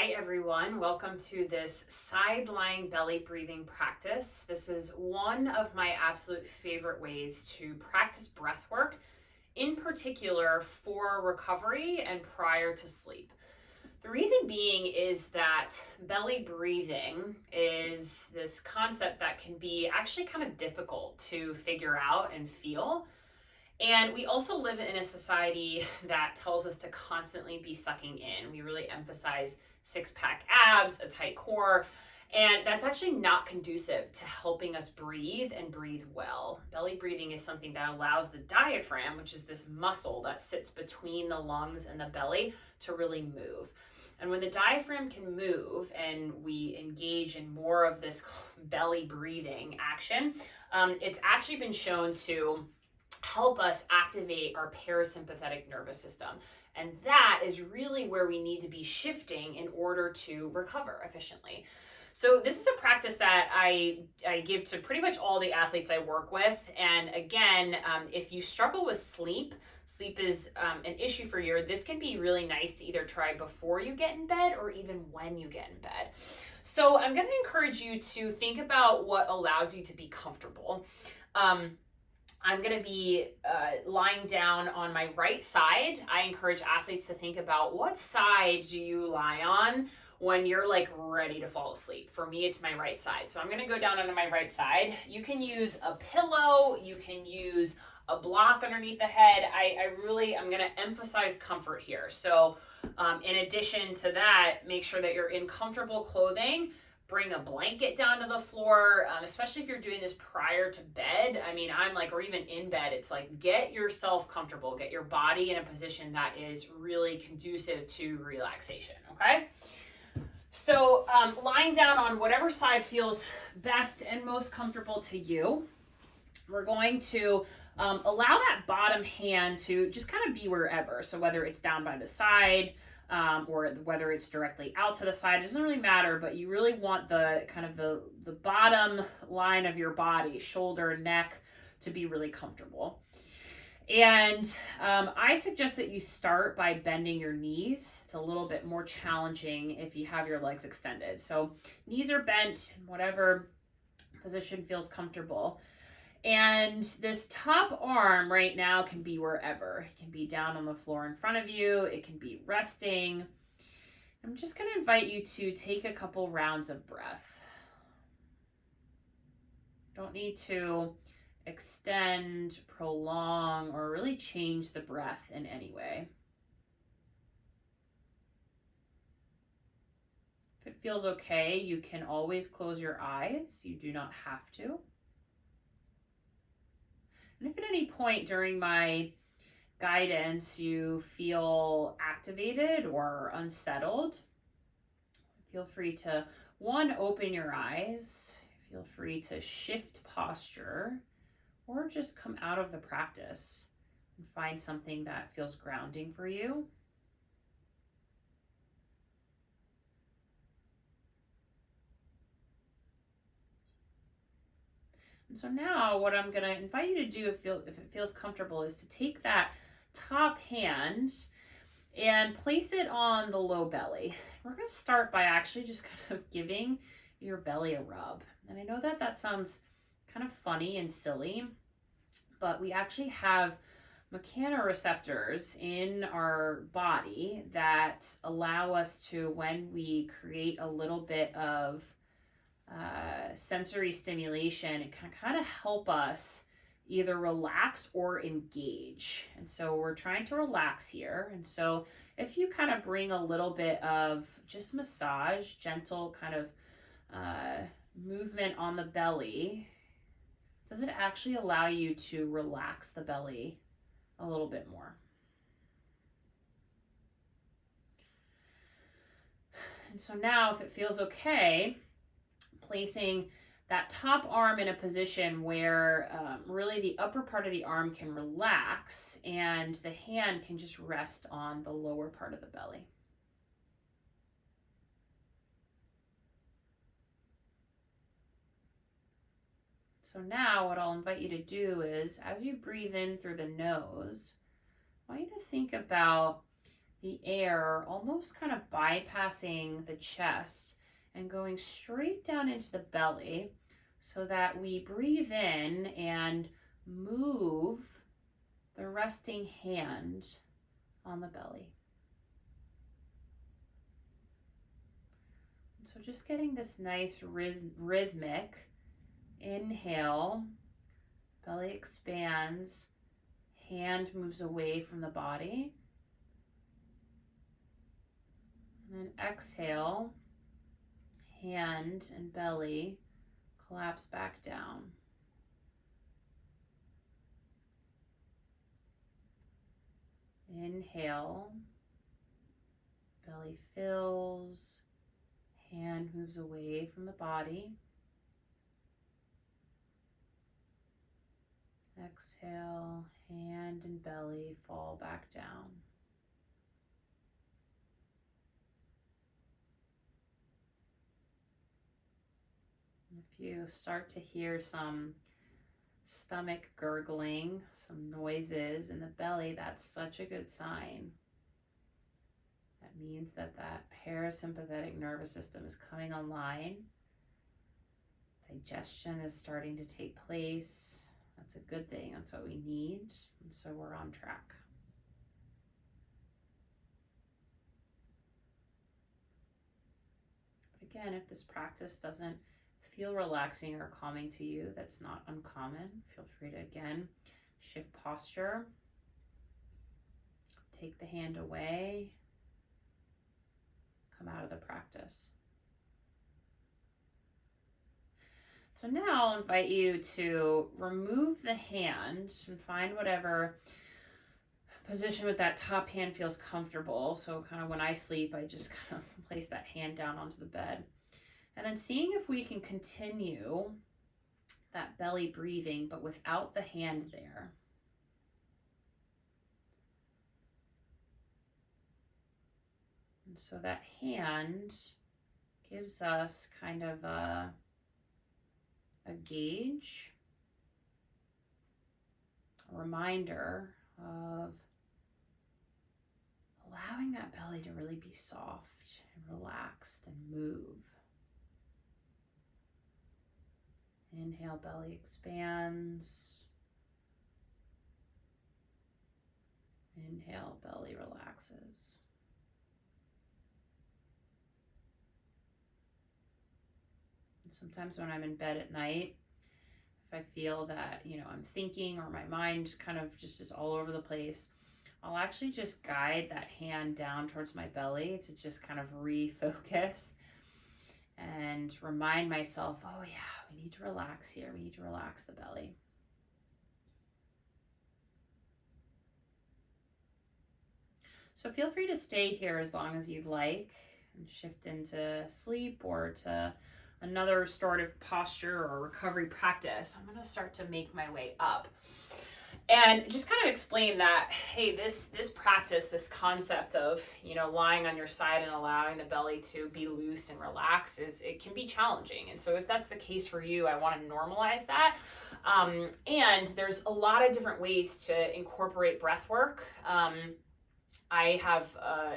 Hi everyone, welcome to this side lying belly breathing practice. This is one of my absolute favorite ways to practice breath work, in particular for recovery and prior to sleep. The reason being is that belly breathing is this concept that can be actually kind of difficult to figure out and feel. And we also live in a society that tells us to constantly be sucking in. We really emphasize six-pack abs, a tight core, and that's actually not conducive to helping us breathe and breathe well. Belly breathing is something that allows the diaphragm, which is this muscle that sits between the lungs and the belly, to really move. And when the diaphragm can move and we engage in more of this belly breathing action, it's actually been shown to help us activate our parasympathetic nervous system. And that is really where we need to be shifting in order to recover efficiently. So this is a practice that I give to pretty much all the athletes I work with. And again, if you struggle with sleep is an issue for you, this can be really nice to either try before you get in bed or even when you get in bed. So I'm going to encourage you to think about what allows you to be comfortable. I'm going to be lying down on my right side. I encourage athletes to think about what side do you lie on when you're like ready to fall asleep. For me, it's my right side. So I'm going to go down onto my right side. You can use a pillow. You can use a block underneath the head. I'm going to emphasize comfort here. So in addition to that, make sure that you're in comfortable clothing. Bring a blanket down to the floor, especially if you're doing this prior to bed. Or even in bed, it's like, get yourself comfortable, get your body in a position that is really conducive to relaxation, okay? So lying down on whatever side feels best and most comfortable to you, we're going to allow that bottom hand to just kind of be wherever. So whether it's down by the side, or whether it's directly out to the side, it doesn't really matter, but you really want the kind of the bottom line of your body, shoulder, neck, to be really comfortable. And I suggest that you start by bending your knees. It's a little bit more challenging if you have your legs extended. So knees are bent, whatever position feels comfortable. And this top arm right now can be wherever. It can be down on the floor in front of you. It can be resting. I'm just going to invite you to take a couple rounds of breath. Don't need to extend, prolong, or really change the breath in any way. If it feels okay, you can always close your eyes. You do not have to. And if at any point during my guidance you feel activated or unsettled, feel free to, open your eyes, feel free to shift posture, or just come out of the practice and find something that feels grounding for you. And so now what I'm going to invite you to do, if it feels comfortable, is to take that top hand and place it on the low belly. We're going to start by actually just kind of giving your belly a rub. And I know that sounds kind of funny and silly, but we actually have mechanoreceptors in our body that allow us to, when we create a little bit of sensory stimulation, it can kind of help us either relax or engage. And so we're trying to relax here. And so if you kind of bring a little bit of just massage, gentle kind of movement on the belly, does it actually allow you to relax the belly a little bit more? And so now, if it feels okay, placing that top arm in a position where really the upper part of the arm can relax and the hand can just rest on the lower part of the belly. So now what I'll invite you to do is, as you breathe in through the nose, I want you to think about the air almost kind of bypassing the chest and going straight down into the belly so that we breathe in and move the resting hand on the belly. So just getting this nice rhythmic inhale, belly expands, hand moves away from the body. And then exhale, hand and belly collapse back down. Inhale, belly fills, hand moves away from the body. Exhale, hand and belly fall back down. If you start to hear some stomach gurgling, some noises in the belly, that's such a good sign. That means that parasympathetic nervous system is coming online. Digestion is starting to take place. That's a good thing. That's what we need. And so we're on track. But again, if this practice doesn't feel relaxing or calming to you, that's not uncommon. Feel free to, again, shift posture. Take the hand away. Come out of the practice. So now I'll invite you to remove the hand and find whatever position with that top hand feels comfortable. So kind of when I sleep, I just kind of place that hand down onto the bed. And then seeing if we can continue that belly breathing, but without the hand there. And so that hand gives us kind of a gauge, a reminder of allowing that belly to really be soft and relaxed and move. Inhale, belly expands. Inhale, belly relaxes. And sometimes when I'm in bed at night, if I feel that, I'm thinking or my mind kind of just is all over the place, I'll actually just guide that hand down towards my belly to just kind of refocus and remind myself, oh yeah, we need to relax here. We need to relax the belly. So feel free to stay here as long as you'd like and shift into sleep or to another restorative posture or recovery practice. I'm going to start to make my way up and just kind of explain that, hey, this practice, this concept of, lying on your side and allowing the belly to be loose and relaxed it can be challenging. And so if that's the case for you, I want to normalize that. And there's a lot of different ways to incorporate breath work. I have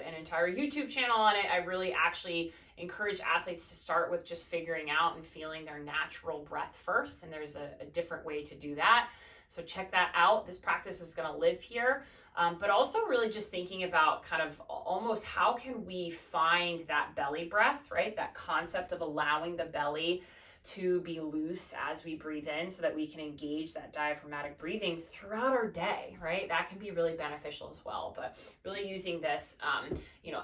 an entire YouTube channel on it. I really actually encourage athletes to start with just figuring out and feeling their natural breath first. And there's a different way to do that. So check that out. This practice is going to live here. But also really just thinking about kind of almost how can we find that belly breath, right? That concept of allowing the belly to be loose as we breathe in so that we can engage that diaphragmatic breathing throughout our day, right? That can be really beneficial as well. But really using this,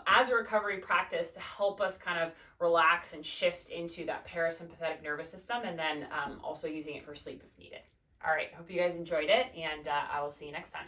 as a recovery practice to help us kind of relax and shift into that parasympathetic nervous system, and then also using it for sleep if needed. All right, hope you guys enjoyed it, and I will see you next time.